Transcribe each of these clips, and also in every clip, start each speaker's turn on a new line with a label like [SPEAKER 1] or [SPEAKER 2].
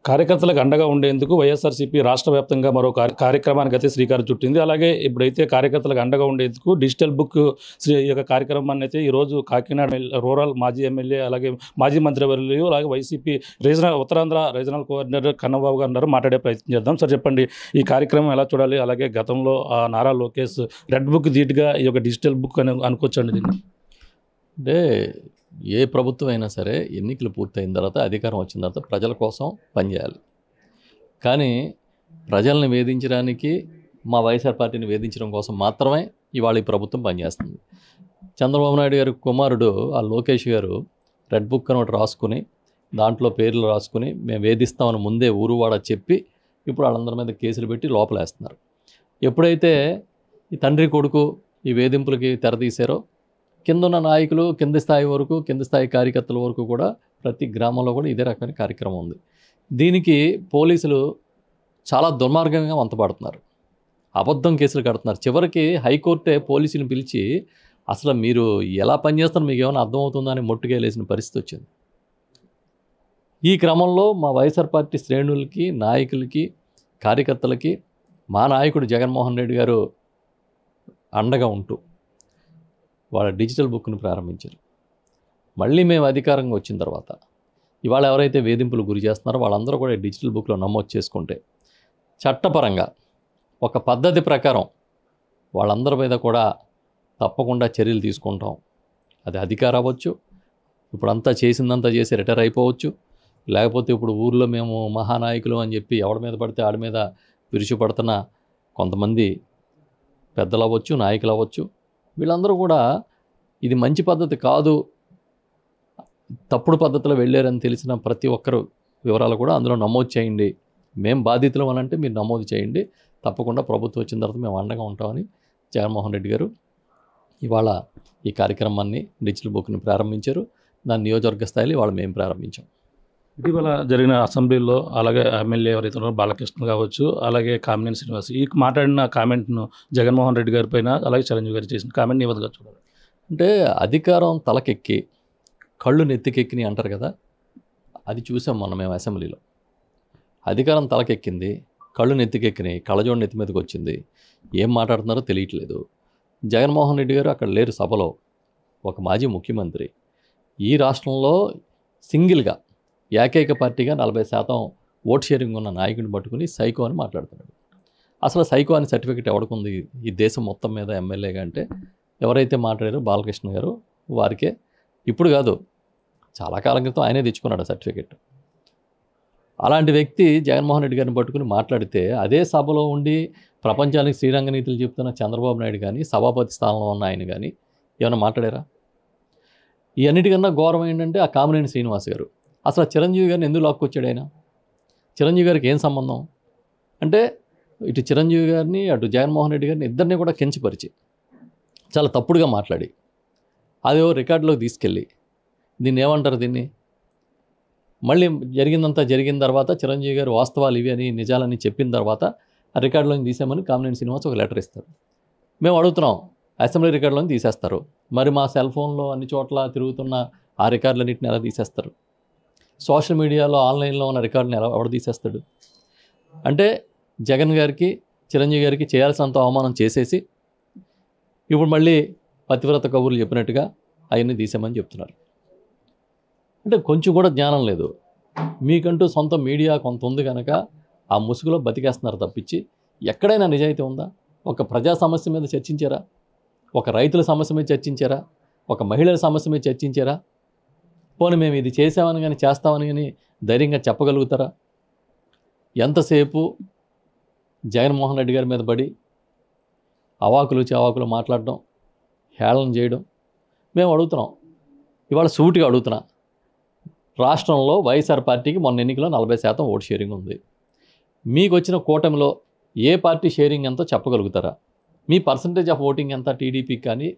[SPEAKER 1] కార్యకర్తలకు అండగా ఉండేందుకు వైఎస్ఆర్సీపీ రాష్ట్ర వ్యాప్తంగా మరో కార్యక్రమానికి అయితే శ్రీకారం చుట్టింది. అలాగే ఇప్పుడైతే కార్యకర్తలకు అండగా ఉండేందుకు డిజిటల్ బుక్ ఈ యొక్క కార్యక్రమాన్ని అయితే ఈరోజు కాకినాడ రూరల్ మాజీ ఎమ్మెల్యే అలాగే మాజీ మంత్రివర్యులు అలాగే YCP Uttarandhra regional coordinator Kannababu గారు ఉన్నారు. మాట్లాడే ప్రయత్నం చేద్దాం. సార్ చెప్పండి, ఈ కార్యక్రమం ఎలా చూడాలి? అలాగే గతంలో నారా లోకేష్ రెడ్ బుక్ ధీటుగా ఈ యొక్క డిజిటల్ బుక్ అని అనుకోవచ్చండి దీన్ని?
[SPEAKER 2] అంటే ఏ ప్రభుత్వం అయినా సరే ఎన్నికలు పూర్తయిన తర్వాత అధికారం వచ్చిన తర్వాత ప్రజల కోసం పనిచేయాలి. కానీ ప్రజల్ని వేధించడానికి మా వైఎస్ఆర్ పార్టీని వేధించడం కోసం మాత్రమే ఇవాళ ఈ ప్రభుత్వం పనిచేస్తుంది. చంద్రబాబు నాయుడు గారి కుమారుడు ఆ లోకేష్ గారు రెడ్ బుక్ అని ఒకటి రాసుకుని దాంట్లో పేర్లు రాసుకుని మేము వేధిస్తామని ముందే ఊరువాడ చెప్పి ఇప్పుడు వాళ్ళందరి మీద కేసులు పెట్టి లోపలేస్తున్నారు. ఎప్పుడైతే ఈ తండ్రి కొడుకు ఈ వేధింపులకి తెరతీశారో కిందున్న నాయకులు కింది స్థాయి వరకు కింది స్థాయి కార్యకర్తల వరకు కూడా ప్రతి గ్రామంలో కూడా ఇదే రకమైన కార్యక్రమం ఉంది. దీనికి పోలీసులు చాలా దుర్మార్గంగా వంతపడుతున్నారు, అబద్ధం కేసులు కడుతున్నారు. చివరికి హైకోర్టే పోలీసులను పిలిచి అసలు మీరు ఎలా పనిచేస్తారో మీకు ఏమైనా అర్థమవుతుందా అని మొట్టుకేలేసిన పరిస్థితి వచ్చింది. ఈ క్రమంలో మా వైఎస్ఆర్ పార్టీ శ్రేణులకి నాయకులకి కార్యకర్తలకి మా నాయకుడు జగన్మోహన్ రెడ్డి గారు అండగా ఉంటూ వాళ్ళ డిజిటల్ బుక్ను ప్రారంభించారు. మళ్ళీ మేము అధికారంగా వచ్చిన తర్వాత ఇవాళ ఎవరైతే వేధింపులు గురి చేస్తున్నారో వాళ్ళందరూ కూడా డిజిటల్ బుక్లో నమోదు చేసుకుంటే చట్టపరంగా ఒక పద్ధతి ప్రకారం వాళ్ళందరి మీద కూడా తప్పకుండా చర్యలు తీసుకుంటాం. అది అధికారం అవ్వచ్చు, ఇప్పుడంతా చేసిందంతా చేసి రిటైర్ అయిపోవచ్చు, లేకపోతే ఇప్పుడు ఊర్లో మేము మహానాయకులు అని చెప్పి ఎవడి మీద పడితే ఆడి మీద విరుచుపడుతున్న కొంతమంది పెద్దలు అవ్వచ్చు, నాయకులు అవ్వచ్చు, వీళ్ళందరూ కూడా ఇది మంచి పద్ధతి కాదు, తప్పుడు పద్ధతిలో వెళ్ళారని తెలిసిన ప్రతి ఒక్కరు వివరాలు కూడా అందులో నమోదు చేయండి. మేము బాధితులం అని అంటే మీరు నమోదు చేయండి, తప్పకుండా ప్రభుత్వం వచ్చిన తర్వాత మేము అండగా ఉంటామని జగన్మోహన్ రెడ్డి గారు ఇవాళ ఈ కార్యక్రమాన్ని డిజిటల్ బుక్ని ప్రారంభించారు. దాని నియోజకవర్గ స్థాయిలో ఇవాళ మేము ప్రారంభించాం.
[SPEAKER 1] ఇటీవల జరిగిన అసెంబ్లీలో అలాగే ఎమ్మెల్యే ఎవరైతే ఉన్నారో బాలకృష్ణ కావచ్చు, అలాగే కామినేని శ్రీనివాస్ ఈ మాట్లాడిన కామెంట్ను జగన్మోహన్ రెడ్డి గారి పైన అలాగే చిరంజీవి గారు చేసిన కామెంట్ని ఇవ్వదుగా చూడాలి.
[SPEAKER 2] అంటే అధికారం తలకెక్కి కళ్ళు నెత్తికెక్కిని అంటారు కదా, అది చూసాం మొన్న మేము అసెంబ్లీలో. అధికారం తలకెక్కింది, కళ్ళు నెత్తికెక్కినాయి, కళ్ళజోడు నెత్తి మీదకి వచ్చింది, ఏం మాట్లాడుతున్నారో తెలియట్లేదు. జగన్మోహన్ రెడ్డి గారు అక్కడ లేరు సభలో. ఒక మాజీ ముఖ్యమంత్రి ఈ రాష్ట్రంలో సింగిల్గా ఏకైక పార్టీగా 40% ఓట్ షేరింగ్ ఉన్న నాయకుడిని పట్టుకుని సైకో అని మాట్లాడుతున్నాడు. అసలు సైకో అని సర్టిఫికేట్ ఎవడుకుంది ఈ దేశం మొత్తం మీద ఎమ్మెల్యేగా అంటే ఎవరైతే మాట్లాడారో బాలకృష్ణ గారు వారికే. ఇప్పుడు కాదు, చాలా కాలం క్రితం ఆయనే తెచ్చుకున్నాడు సర్టిఫికేట్. అలాంటి వ్యక్తి జగన్మోహన్ రెడ్డి గారిని పట్టుకుని మాట్లాడితే అదే సభలో ఉండి ప్రపంచానికి శ్రీరంగ నీతులు చెప్తున్న చంద్రబాబు నాయుడు కానీ సభాపతి స్థానంలో ఉన్న ఆయన కానీ ఏమైనా మాట్లాడారా? ఈ అన్నిటికన్నా ఘోరం ఏంటంటే ఆ కామినేని శ్రీనివాస్ గారు అసలు చిరంజీవి గారిని ఎందుకు లాక్కొచ్చాడు ఆయన? చిరంజీవి గారికి ఏం సంబంధం అంటే ఇటు చిరంజీవి గారిని అటు జగన్మోహన్ రెడ్డి గారిని ఇద్దరిని కూడా కించపరిచి చాలా తప్పుడుగా మాట్లాడి అదేవో రికార్డులోకి తీసుకెళ్ళి దీన్ని ఏమంటారు, దీన్ని మళ్ళీ జరిగిందంతా జరిగిన తర్వాత చిరంజీవి గారు వాస్తవాలు ఇవి అని నిజాలని చెప్పిన తర్వాత ఆ రికార్డులోకి తీసామని కామినేని శ్రీనివాస్ ఒక లెటర్ ఇస్తారు. మేము అడుగుతున్నాం, అసెంబ్లీ రికార్డులోకి తీసేస్తారు, మరి మా సెల్ ఫోన్లో అన్ని చోట్ల తిరుగుతున్న ఆ రికార్డులన్నింటిని ఎలా తీసేస్తారు? సోషల్ మీడియాలో ఆన్లైన్లో ఉన్న రికార్డుని ఎవడు తీసేస్తాడు? అంటే జగన్ గారికి చిరంజీవి గారికి చేయాల్సినంత అవమానం చేసేసి ఇప్పుడు మళ్ళీ పతివ్రత కబుర్లు చెప్పినట్టుగా అవన్నీ తీసామని చెప్తున్నారు. అంటే కొంచెం కూడా జ్ఞానం లేదు. మీకంటూ సొంత మీడియా కొంత ఉంది కనుక ఆ ముసుగులో బతికేస్తున్నారు తప్పించి ఎక్కడైనా నిజాయితీ ఉందా? ఒక ప్రజా సమస్య మీద చర్చించారా? ఒక రైతుల సమస్య మీద చర్చించారా? ఒక మహిళల సమస్య మీద చర్చించారా? పోనీ మేము ఇది చేసామని కానీ చేస్తామని కానీ ధైర్యంగా చెప్పగలుగుతారా? ఎంతసేపు జగన్మోహన్ రెడ్డి గారి మీద పడి అవాకులు చవాకులు మాట్లాడడం, హేళన చేయడం. మేము అడుగుతున్నాం, ఇవాళ సూటిగా అడుగుతున్నా, రాష్ట్రంలో వైఎస్ఆర్ పార్టీకి మొన్న ఎన్నికలో 40% ఓటు షేరింగ్ ఉంది. మీకు వచ్చిన కూటమిలో ఏ పార్టీ షేరింగ్ ఎంతో చెప్పగలుగుతారా? మీ పర్సంటేజ్ ఆఫ్ ఓటింగ్ ఎంత టీడీపీకి కానీ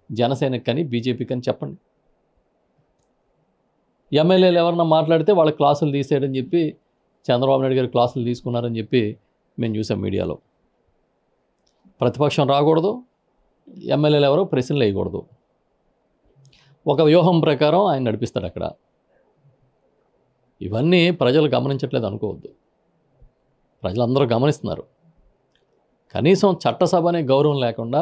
[SPEAKER 2] జనసేనకి కానీ బీజేపీకి కానీ చెప్పండి. ఎమ్మెల్యేలు ఎవరన్నా మాట్లాడితే వాళ్ళ క్లాసులు తీసేయడని చెప్పి చంద్రబాబు నాయుడు గారు క్లాసులు తీసుకున్నారని చెప్పి మేము చూసాం మీడియాలో. ప్రతిపక్షం రాకూడదు, ఎమ్మెల్యేలు ఎవరో ప్రశ్నలు వేయకూడదు. ఒక వ్యూహం ప్రకారం ఆయన నడిపిస్తాడు అక్కడ. ఇవన్నీ ప్రజలు గమనించట్లేదు అనుకోవద్దు. ప్రజలందరూ గమనిస్తున్నారు. కనీసం చట్టసభ అనే గౌరవం లేకుండా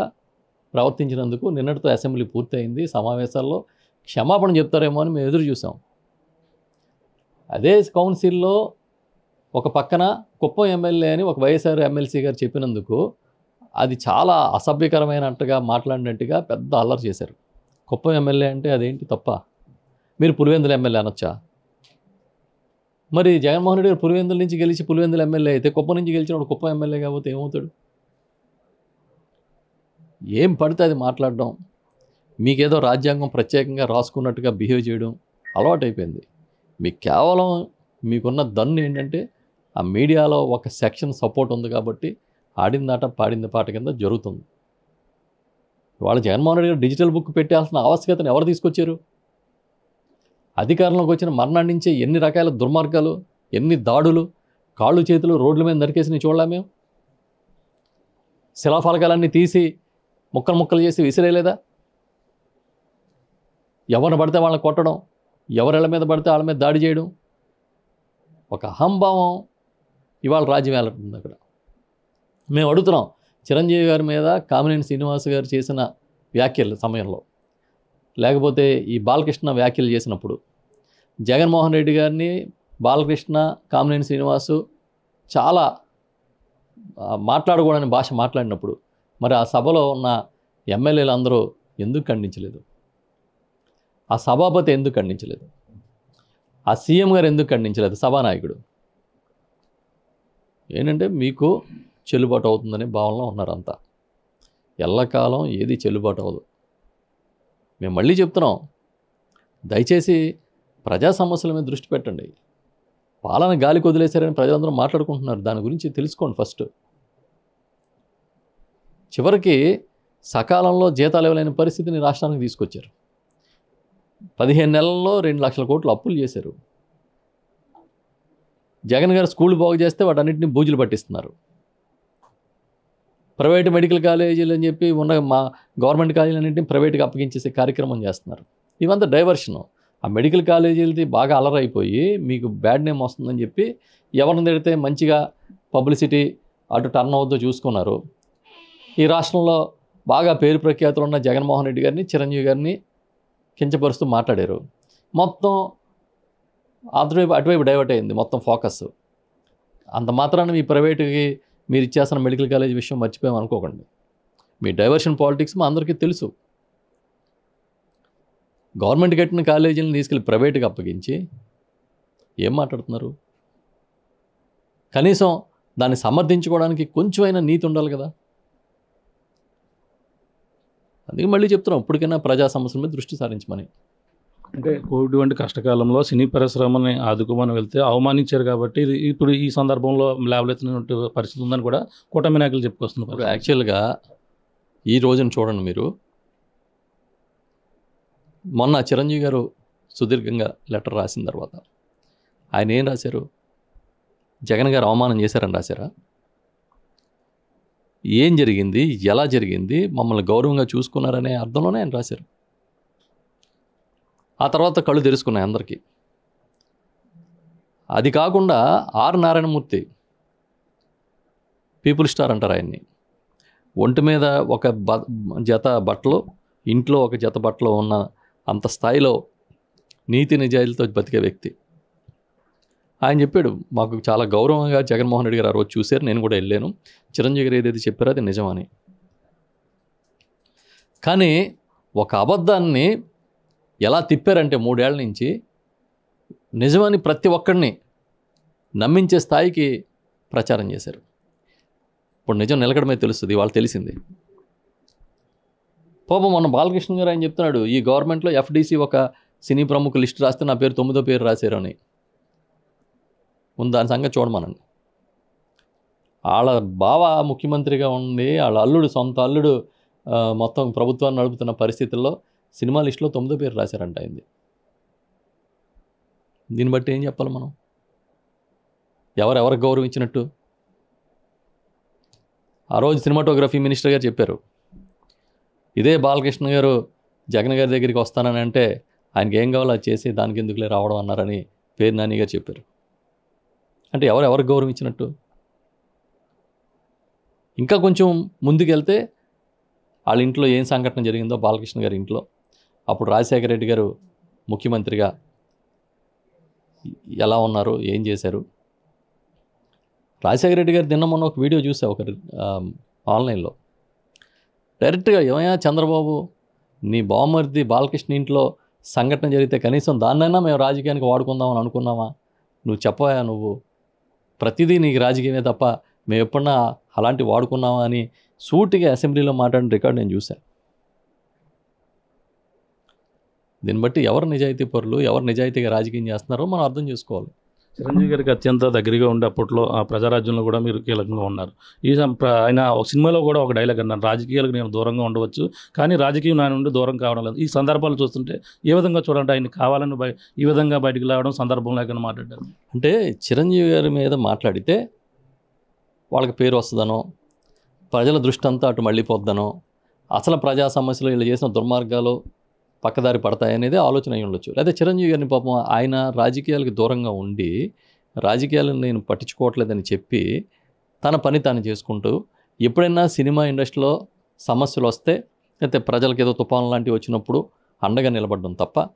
[SPEAKER 2] ప్రవర్తించినందుకు నిన్నటితో అసెంబ్లీ పూర్తయింది. సమావేశాల్లో క్షమాపణ చెప్తారేమో అని మేము ఎదురు చూసాం. అదే కౌన్సిల్లో ఒక పక్కన కుప్పం ఎమ్మెల్యే అని ఒక వైఎస్ఆర్ ఎమ్మెల్సీ గారు చెప్పినందుకు అది చాలా అసభ్యకరమైనట్టుగా మాట్లాడినట్టుగా పెద్ద అల్లరి చేశారు. కుప్పం ఎమ్మెల్యే అంటే అదేంటి తప్ప? మీరు పులివెందుల ఎమ్మెల్యే అనొచ్చా? మరి జగన్మోహన్ రెడ్డి గారు పులివెందుల నుంచి గెలిచి పులివెందుల ఎమ్మెల్యే అయితే కుప్పం నుంచి గెలిచినప్పుడు కుప్పం ఎమ్మెల్యే కాకపోతే ఏమవుతాడు? ఏం పడితే అది మాట్లాడడం, మీకేదో రాజ్యాంగం ప్రత్యేకంగా రాసుకున్నట్టుగా బిహేవ్ చేయడం అలవాటైపోయింది. మీకు కేవలం మీకున్న దన్ను ఏంటంటే ఆ మీడియాలో ఒక సెక్షన్ సపోర్ట్ ఉంది కాబట్టి ఆడిందాట పాడింది పాట కింద జరుగుతుంది. ఇవాళ జగన్మోహన్ రెడ్డి గారు డిజిటల్ బుక్ పెట్టాల్సిన ఆవశ్యకతను ఎవరు తీసుకొచ్చారు? అధికారంలోకి వచ్చిన మర్నాడు నుంచే ఎన్ని రకాల దుర్మార్గాలు, ఎన్ని దాడులు, కాళ్ళు చేతులు రోడ్ల మీద నరికేసి చూడలే మేము? శిలాఫలకాలన్నీ తీసి ముక్కలు ముక్కలు చేసి విసిరేయలేదా? ఎవరిని పడితే వాళ్ళని కొట్టడం, ఎవరిళ్ళ మీద పడితే వాళ్ళ మీద దాడి చేయడం, ఒక అహంభావం ఇవాళ రాజ్యం ఏలుతుంది అక్కడ. మేము అడుగుతున్నాం, చిరంజీవి గారి మీద కామినేని శ్రీనివాస్ గారు చేసిన వ్యాఖ్యల సమయంలో, లేకపోతే ఈ బాలకృష్ణ వ్యాఖ్యలు చేసినప్పుడు, జగన్మోహన్ రెడ్డి గారిని బాలకృష్ణ, కామినేని శ్రీనివాసు చాలా మాట్లాడకూడని భాష మాట్లాడినప్పుడు మరి ఆ సభలో ఉన్న ఎమ్మెల్యేలు అందరూ ఎందుకు ఖండించలేదు? ఆ సభాపతి ఎందుకు ఖండించలేదు? ఆ సీఎం గారు ఎందుకు ఖండించలేదు? సభానాయకుడు ఏంటంటే మీకు చెల్లుబాటు అవుతుందనే భావనలో ఉన్నారు అంతా. ఎల్లకాలం ఏది చెల్లుబాటు అవ్వదు. మేము మళ్ళీ చెప్తున్నాం, దయచేసి ప్రజా సమస్యల మీద దృష్టి పెట్టండి. పాలన గాలికి వదిలేశారని ప్రజలందరూ మాట్లాడుకుంటున్నారు. దాని గురించి తెలుసుకోండి ఫస్ట్. చివరికి సకాలంలో జీతాలు ఇవ్వలేని పరిస్థితిని రాష్ట్రానికి తీసుకొచ్చారు. 15 నెలల్లో 2 లక్షల కోట్లు అప్పులు చేశారు. జగన్ గారు స్కూల్ బాగు చేస్తే వాటన్నిటిని బూజులు పట్టిస్తున్నారు. ప్రైవేటు మెడికల్ కాలేజీలు అని చెప్పి ఉన్న మా గవర్నమెంట్ కాలేజీలన్నింటినీ ప్రైవేట్గా అప్పగించేసే కార్యక్రమం చేస్తున్నారు. ఇవంతా డైవర్షను. ఆ మెడికల్ కాలేజీలది బాగా అలరైపోయి మీకు బ్యాడ్ నేమ్ వస్తుందని చెప్పి ఎవరిని తిడితే మంచిగా పబ్లిసిటీ అటు టర్న్ అవుద్దో చూసుకున్నారు. ఈ రాష్ట్రంలో బాగా పేరు ప్రఖ్యాతులు ఉన్న జగన్మోహన్ రెడ్డి గారిని, చిరంజీవి గారిని కించపరుస్తూ మాట్లాడారు. మొత్తం అటువైపు డైవర్ట్ అయింది మొత్తం ఫోకస్. అంత మాత్రాన మీ ప్రైవేటుకి మీరు ఇచ్చేస్తున్న మెడికల్ కాలేజ్ విషయం మర్చిపోయాం అనుకోకండి. మీ డైవర్షన్ పాలిటిక్స్ మా అందరికీ తెలుసు. గవర్నమెంట్ కట్టిన కాలేజీలను తీసుకెళ్ళి ప్రైవేట్గా అప్పగించి ఏం మాట్లాడుతున్నారు? కనీసం దాన్ని సమర్థించుకోవడానికి కొంచెమైనా నీతి ఉండాలి కదా. అందుకే మళ్ళీ చెప్తున్నాం, ఇప్పటికైనా ప్రజా సమస్యల మీద దృష్టి సారించమని.
[SPEAKER 1] అంటే కోవిడ్ వంటి కష్టకాలంలో సినీ పరిశ్రమని ఆదుకోమని వెళ్తే అవమానించారు కాబట్టి ఇప్పుడు ఈ సందర్భంలో లేవలెత్తినటువంటి పరిస్థితి ఉందని కూడా కూటమి నాయకులు చెప్పుకొస్తున్నారు.
[SPEAKER 2] యాక్చువల్గా ఈ రోజున చూడండి మీరు, మొన్న చిరంజీవి గారు సుదీర్ఘంగా లెటర్ రాసిన తర్వాత ఆయన ఏం రాశారు? జగన్ గారు అవమానం చేశారని రాశారా? ఏం జరిగింది, ఎలా జరిగింది, మమ్మల్ని గౌరవంగా చూసుకున్నారనే అర్థంలోనే ఆయన రాశారు. ఆ తర్వాత కళ్ళు తెరుచుకున్నాయి అందరికీ. అది కాకుండా ఆర్ నారాయణమూర్తి, పీపుల్ స్టార్ అంటారు ఆయన్ని, ఒంటి మీద ఒక జత బట్టలు, ఇంట్లో ఒక జత బట్టలు ఉన్న అంత స్థాయిలో నీతి నిజాయితీతో బతికే వ్యక్తి. ఆయన చెప్పాడు, మాకు చాలా గౌరవంగా జగన్మోహన్ రెడ్డి గారు ఆ రోజు చూశారు, నేను కూడా వెళ్ళాను, చిరంజీవి గారు ఏదైతే చెప్పారో అది నిజమని. కానీ ఒక అబద్ధాన్ని ఎలా తిప్పారంటే 3 ఏళ్ల నుంచి నిజమని ప్రతి ఒక్కడిని నమ్మించే స్థాయికి ప్రచారం చేశారు. ఇప్పుడు నిజం నిలకడమే తెలుస్తుంది, వాళ్ళు తెలిసింది. పాపం మొన్న బాలకృష్ణ గారు ఆయన చెప్తున్నాడు, ఈ గవర్నమెంట్లో ఎఫ్డీసీ ఒక సినీ ప్రముఖ లిస్ట్ రాస్తే నా పేరు 9వ పేరు రాశారు అని. ముందు దాని సంగతి చూడమనండి. వాళ్ళ బావ ముఖ్యమంత్రిగా ఉండి వాళ్ళ అల్లుడు, సొంత అల్లుడు మొత్తం ప్రభుత్వాన్ని నడుపుతున్న పరిస్థితుల్లో సినిమా లిస్టులో 9వ పేరు రాశారంట అయింది. దీన్ని బట్టి ఏం చెప్పాలి మనం? ఎవరెవరికి గౌరవం ఇచ్చినట్టు? ఆ రోజు సినిమాటోగ్రఫీ మినిస్టర్ గారు చెప్పారు, ఇదే బాలకృష్ణ గారు జగన్ గారి దగ్గరికి వస్తానని అంటే ఆయనకి ఏం కావాలో అది చేసి దానికి ఎందుకులే రావడం అన్నారని పేరు నాని గారు చెప్పారు. అంటే ఎవరికి గౌరవం ఇచ్చినట్టు? ఇంకా కొంచెం ముందుకెళ్తే వాళ్ళ ఇంట్లో ఏం సంఘటన జరిగిందో బాలకృష్ణ గారి ఇంట్లో, అప్పుడు రాజశేఖర రెడ్డి గారు ముఖ్యమంత్రిగా ఎలా ఉన్నారు, ఏం చేశారు. రాజశేఖర రెడ్డి గారు నిన్న మొన్న ఒక వీడియో చూసా ఒక ఆన్లైన్లో. డైరెక్ట్గా ఏమయ్యా చంద్రబాబు, నీ బావమరిది బాలకృష్ణ ఇంట్లో సంఘటన జరిగితే కనీసం దాన్నైనా మేము రాజకీయానికి వాడుకుందామని అనుకున్నామా? నువ్వు చెప్పవా, నువ్వు ప్రతిదీ నీకు రాజకీయమే తప్ప మేము ఎప్పుడన్నా అలాంటి వాడుకున్నామా అని సూటిగా అసెంబ్లీలో మాట్లాడిన రికార్డు నేను చూశాను. దీన్ని బట్టి ఎవరు నిజాయితీ పరులు, ఎవరు నిజాయితీగా రాజకీయం చేస్తున్నారో మనం అర్థం చేసుకోవాలి.
[SPEAKER 1] చిరంజీవి గారికి అత్యంత దగ్గరగా ఉండే అప్పట్లో ఆ ప్రజారాజ్యంలో కూడా మీరు కీలకంగా ఉన్నారు. ఆయన ఒక సినిమాలో కూడా ఒక డైలాగ్ అన్నారు, రాజకీయాలకు నేను దూరంగా ఉండవచ్చు కానీ రాజకీయం నా నుండి దూరం కావడం లేదు. ఈ సందర్భాలు చూస్తుంటే ఏ విధంగా చూడండి, ఆయన కావాలని ఈ విధంగా బయటికి రావడం సందర్భం లేకుండా మాట్లాడారు.
[SPEAKER 2] అంటే చిరంజీవి గారి మీద మాట్లాడితే వాళ్ళకి పేరు వస్తుందనో, ప్రజల దృష్టి అంతా అటు మళ్ళీపోద్దనో, అసలు ప్రజా సమస్యలు వీళ్ళు చేసిన దుర్మార్గాలు పక్కదారి పడతాయనేది ఆలోచన అయి ఉండొచ్చు. లేదా చిరంజీవి గారిని పాపం ఆయన రాజకీయాలకు దూరంగా ఉండి రాజకీయాలను నేను పట్టించుకోవట్లేదని చెప్పి తన పని తాను చేసుకుంటూ ఎప్పుడైనా సినిమా ఇండస్ట్రీలో సమస్యలు వస్తే లేకపోతే ప్రజలకు ఏదో తుఫాను లాంటివి వచ్చినప్పుడు అండగా నిలబడడం తప్ప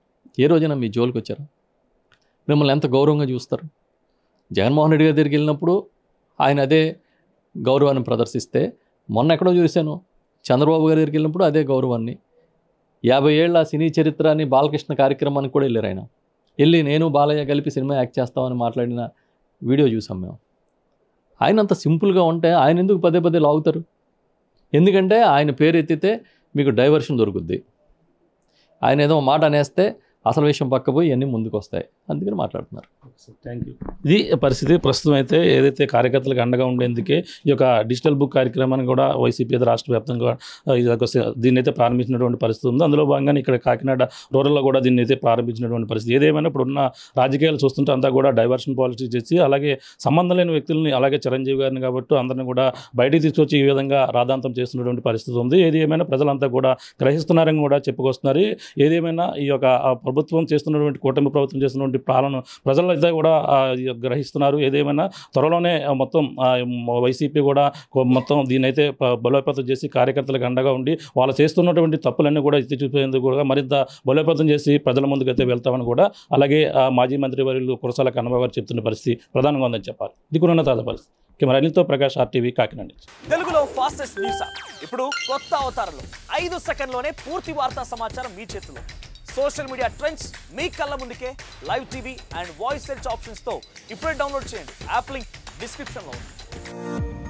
[SPEAKER 2] ఏ రోజైనా మీ జోలికి వచ్చారు? మిమ్మల్ని ఎంత గౌరవంగా చూస్తారు? జగన్మోహన్ రెడ్డి గారి దగ్గరికి వెళ్ళినప్పుడు ఆయన అదే గౌరవాన్ని ప్రదర్శిస్తే, మొన్న ఎక్కడో చూశాను చంద్రబాబు గారి దగ్గరికి వెళ్ళినప్పుడు అదే గౌరవాన్ని, 50 ఏళ్ల సినీ చరిత్ర అని బాలకృష్ణ కార్యక్రమానికి కూడా వెళ్ళారు. ఆయన వెళ్ళి నేను బాలయ్య కలిపి సినిమా యాక్ట్ చేస్తామని మాట్లాడిన వీడియో చూసాం మేము. ఆయన అంత సింపుల్గా ఉంటే ఆయన ఎందుకు పదే పదే లాగుతారు? ఎందుకంటే ఆయన పేరు ఎత్తితే మీకు డైవర్షన్ దొరుకుద్ది. ఆయన ఏదో మాట అనేస్తే అసలు విషయం పక్కపోయి ఇవన్నీ ముందుకు వస్తాయి, అందుకని మాట్లాడుతున్నారు.
[SPEAKER 1] Thank you. ఇది పరిస్థితి. ప్రస్తుతం అయితే ఏదైతే కార్యకర్తలకు అండగా ఉండేందుకే ఈ యొక్క డిజిటల్ బుక్ కార్యక్రమాన్ని కూడా వైసీపీ రాష్ట్ర వ్యాప్తంగా దీన్ని అయితే ప్రారంభించినటువంటి పరిస్థితి ఉంది. అందులో భాగంగానే ఇక్కడ కాకినాడ రూరల్లో కూడా దీన్ని అయితే ప్రారంభించినటువంటి పరిస్థితి. ఏదేమైనా ఇప్పుడున్న రాజకీయాలు చూస్తుంటే అంతా కూడా డైవర్షన్ పాలిటిక్స్ చేసి అలాగే సంబంధం లేని వ్యక్తులని, అలాగే చిరంజీవి గారిని కాబట్టి అందరిని కూడా బయటికి తీసుకొచ్చి ఈ విధంగా రాద్ధాంతం చేస్తున్నటువంటి పరిస్థితి ఉంది. ఏది ఏమైనా ప్రజలంతా కూడా గ్రహిస్తున్నారని కూడా చెప్పుకొస్తున్నారు. ఏదేమైనా ఈ యొక్క ప్రభుత్వం చేస్తున్నటువంటి, కూటమి ప్రభుత్వం చేస్తున్నటువంటి పాలన ప్రజలు అయితే కూడా గ్రహిస్తున్నారు. ఏదేమైనా త్వరలోనే మొత్తం వైసీపీ కూడా మొత్తం దీన్ని అయితే బలోపేతం చేసి కార్యకర్తలకు అండగా ఉండి వాళ్ళు చేస్తున్నటువంటి తప్పులన్నీ కూడా ఎత్తి చూపేందుకు కూడా మరింత బలోపేతం చేసి ప్రజల ముందుకైతే వెళ్తామని కూడా అలాగే మాజీ మంత్రి వర్యులు కురసాల కన్నబాబు గారు చెప్తున్న పరిస్థితి ప్రధానంగా ఉందని చెప్పాలి. ఇది కూడా తాజా పరిస్థితి. కెమెరా అనిల్తో ప్రకాష్, RTV, కాకినాడ.
[SPEAKER 3] తెలుగులో ఫాస్టెస్ట్ న్యూస్ ఇప్పుడు కొత్త అవతారంలో 5 సెకండ్లోనే పూర్తి వార్తా సమాచారం మీ చేతిలో. సోషల్ మీడియా ట్రెండ్స్ మీ కళ్ళ ముందుకే live TV and voice search ఆప్షన్స్తో ఇప్పుడే డౌన్లోడ్ చేయండి. యాప్ లింక్ డిస్క్రిప్షన్లో ఉంది.